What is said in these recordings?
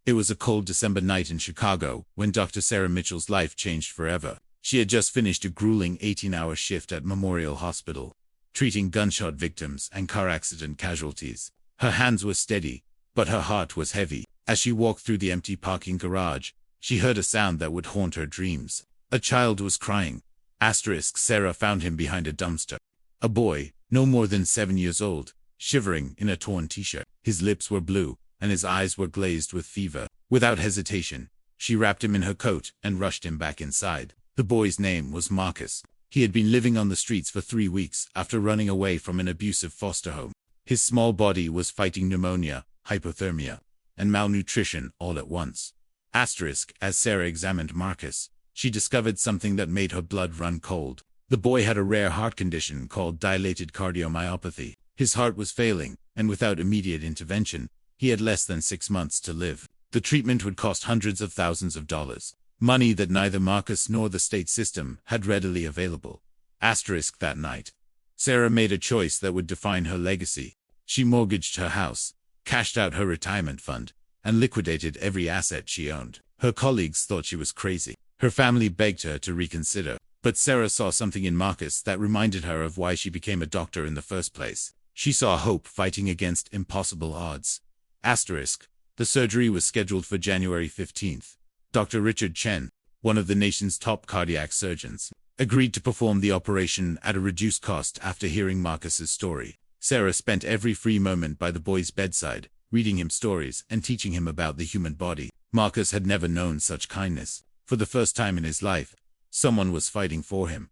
It was a cold December night in Chicago when Dr. Sarah Mitchell's life changed forever. She had just finished a grueling 18-hour shift at Memorial Hospital, treating gunshot victims and car accident casualties. Her hands were steady, but her heart was heavy. As she walked through the empty parking garage, she heard a sound that would haunt her dreams. A child was crying. Sarah found him behind a dumpster. A boy, no more than 7 years old, shivering in a torn t-shirt. His lips were blue, and his eyes were glazed with fever. Without hesitation, she wrapped him in her coat and rushed him back inside. The boy's name was Marcus. He had been living on the streets for 3 weeks after running away from an abusive foster home. His small body was fighting pneumonia, hypothermia, and malnutrition all at once. As Sarah examined Marcus, she discovered something that made her blood run cold. The boy had a rare heart condition called dilated cardiomyopathy. His heart was failing, and without immediate intervention, he had less than 6 months to live. The treatment would cost hundreds of thousands of dollars, money that neither Marcus nor the state system had readily available. That night, Sarah made a choice that would define her legacy. She mortgaged her house, cashed out her retirement fund, and liquidated every asset she owned. Her colleagues thought she was crazy. Her family begged her to reconsider, but Sarah saw something in Marcus that reminded her of why she became a doctor in the first place. She saw hope fighting against impossible odds. The surgery was scheduled for January 15th. Dr. Richard Chen, one of the nation's top cardiac surgeons, agreed to perform the operation at a reduced cost after hearing Marcus's story. Sarah spent every free moment by the boy's bedside, reading him stories and teaching him about the human body. Marcus had never known such kindness. For the first time in his life, someone was fighting for him.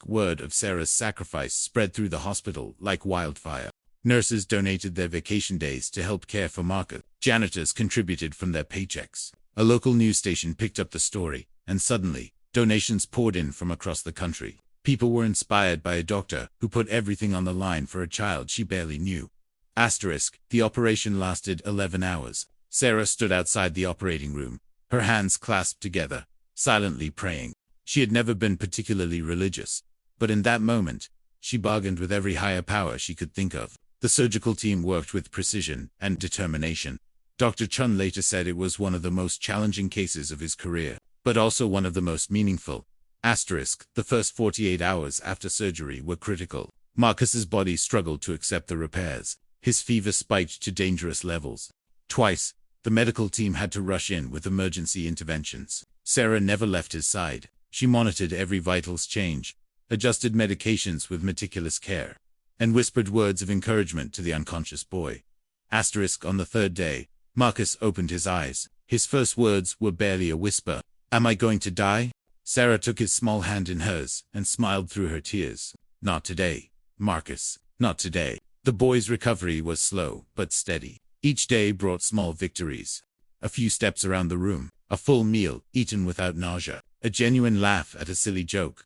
Word of Sarah's sacrifice spread through the hospital like wildfire. Nurses donated their vacation days to help care for Marcus. Janitors contributed from their paychecks. A local news station picked up the story, and suddenly, donations poured in from across the country. People were inspired by a doctor who put everything on the line for a child she barely knew. The operation lasted 11 hours. Sarah stood outside the operating room, her hands clasped together, silently praying. She had never been particularly religious, but in that moment, she bargained with every higher power she could think of. The surgical team worked with precision and determination. Dr. Chun later said it was one of the most challenging cases of his career, but also one of the most meaningful. The first 48 hours after surgery were critical. Marcus's body struggled to accept the repairs. His fever spiked to dangerous levels. Twice, the medical team had to rush in with emergency interventions. Sarah never left his side. She monitored every vitals change, adjusted medications with meticulous care, and whispered words of encouragement to the unconscious boy. On the third day, Marcus opened his eyes. His first words were barely a whisper. "Am I going to die?" Sarah took his small hand in hers and smiled through her tears. "Not today, Marcus, not today." The boy's recovery was slow but steady. Each day brought small victories. A few steps around the room, a full meal eaten without nausea, a genuine laugh at a silly joke.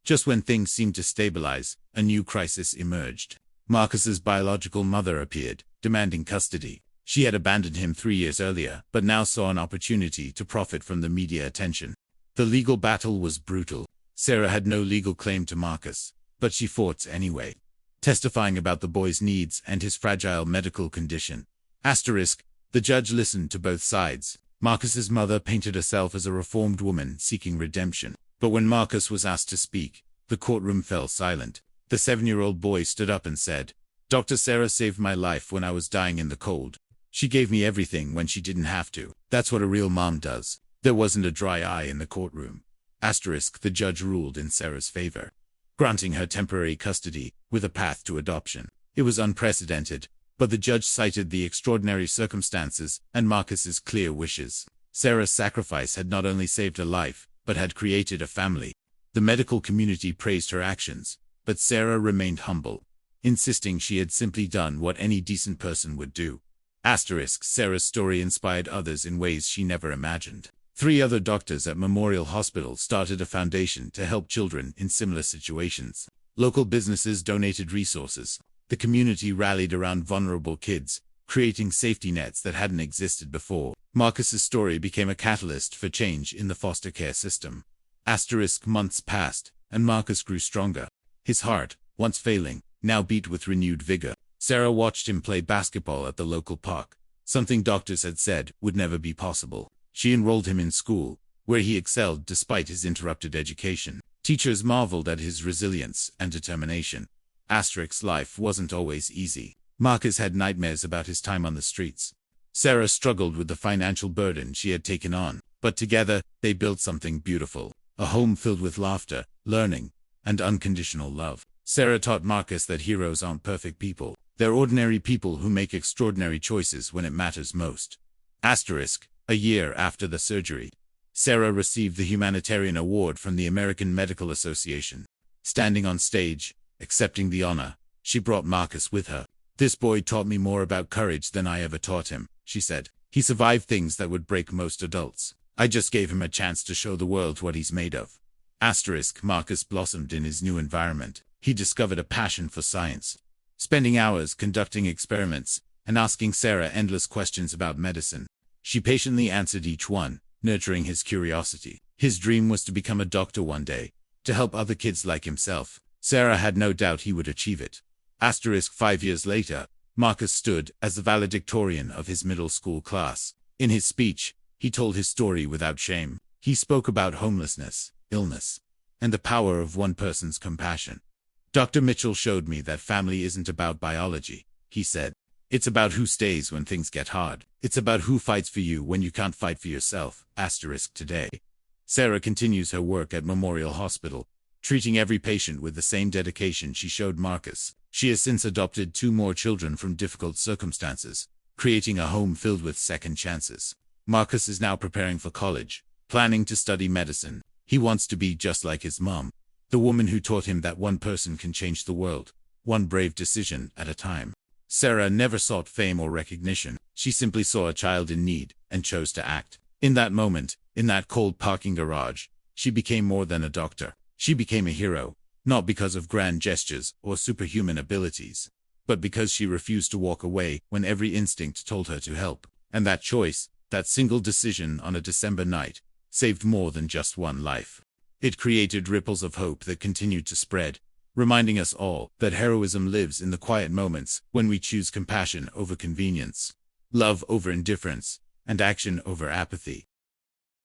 Just when things seemed to stabilize, a new crisis emerged. Marcus's biological mother appeared, demanding custody. She had abandoned him 3 years earlier, but now saw an opportunity to profit from the media attention. The legal battle was brutal. Sarah had no legal claim to Marcus, but she fought anyway, testifying about the boy's needs and his fragile medical condition. The judge listened to both sides. Marcus's mother painted herself as a reformed woman seeking redemption. But when Marcus was asked to speak, the courtroom fell silent. The 7-year-old boy stood up and said, "Dr. Sarah saved my life when I was dying in the cold. She gave me everything when she didn't have to. That's what a real mom does." There wasn't a dry eye in the courtroom. The judge ruled in Sarah's favor, granting her temporary custody with a path to adoption. It was unprecedented, but the judge cited the extraordinary circumstances and Marcus's clear wishes. Sarah's sacrifice had not only saved her life, but had created a family. The medical community praised her actions, but Sarah remained humble, insisting she had simply done what any decent person would do. Sarah's story inspired others in ways she never imagined. 3 other doctors at Memorial Hospital started a foundation to help children in similar situations. Local businesses donated resources. The community rallied around vulnerable kids, creating safety nets that hadn't existed before. Marcus's story became a catalyst for change in the foster care system. Months passed, and Marcus grew stronger. His heart, once failing, now beat with renewed vigor. Sarah watched him play basketball at the local park, something doctors had said would never be possible. She enrolled him in school, where he excelled despite his interrupted education. Teachers marveled at his resilience and determination. Asterix's life wasn't always easy. Marcus had nightmares about his time on the streets. Sarah struggled with the financial burden she had taken on, but together, they built something beautiful. A home filled with laughter, learning, and unconditional love. Sarah taught Marcus that heroes aren't perfect people. They're ordinary people who make extraordinary choices when it matters most. Asterisk, a year after the surgery, Sarah received the Humanitarian Award from the American Medical Association. Standing on stage, accepting the honor, she brought Marcus with her. "This boy taught me more about courage than I ever taught him," she said. "He survived things that would break most adults. I just gave him a chance to show the world what he's made of." Asterisk, Marcus blossomed in his new environment. He discovered a passion for science, spending hours conducting experiments and asking Sarah endless questions about medicine. She patiently answered each one, nurturing his curiosity. His dream was to become a doctor one day, to help other kids like himself. Sarah had no doubt he would achieve it. Asterisk, 5 years later, Marcus stood as the valedictorian of his middle school class. In his speech, he told his story without shame. He spoke about homelessness, illness, and the power of one person's compassion. "Dr. Mitchell showed me that family isn't about biology," he said. "It's about who stays when things get hard. It's about who fights for you when you can't fight for yourself." Asterisk, today, Sarah continues her work at Memorial Hospital, treating every patient with the same dedication she showed Marcus. She has since adopted 2 more children from difficult circumstances, creating a home filled with second chances. Marcus is now preparing for college, planning to study medicine. He wants to be just like his mom, the woman who taught him that one person can change the world, one brave decision at a time. Sarah never sought fame or recognition. She simply saw a child in need and chose to act. In that moment, in that cold parking garage, she became more than a doctor. She became a hero, not because of grand gestures or superhuman abilities, but because she refused to walk away when every instinct told her to help. And that choice, that single decision on a December night, saved more than just one life. It created ripples of hope that continued to spread, reminding us all that heroism lives in the quiet moments when we choose compassion over convenience, love over indifference, and action over apathy.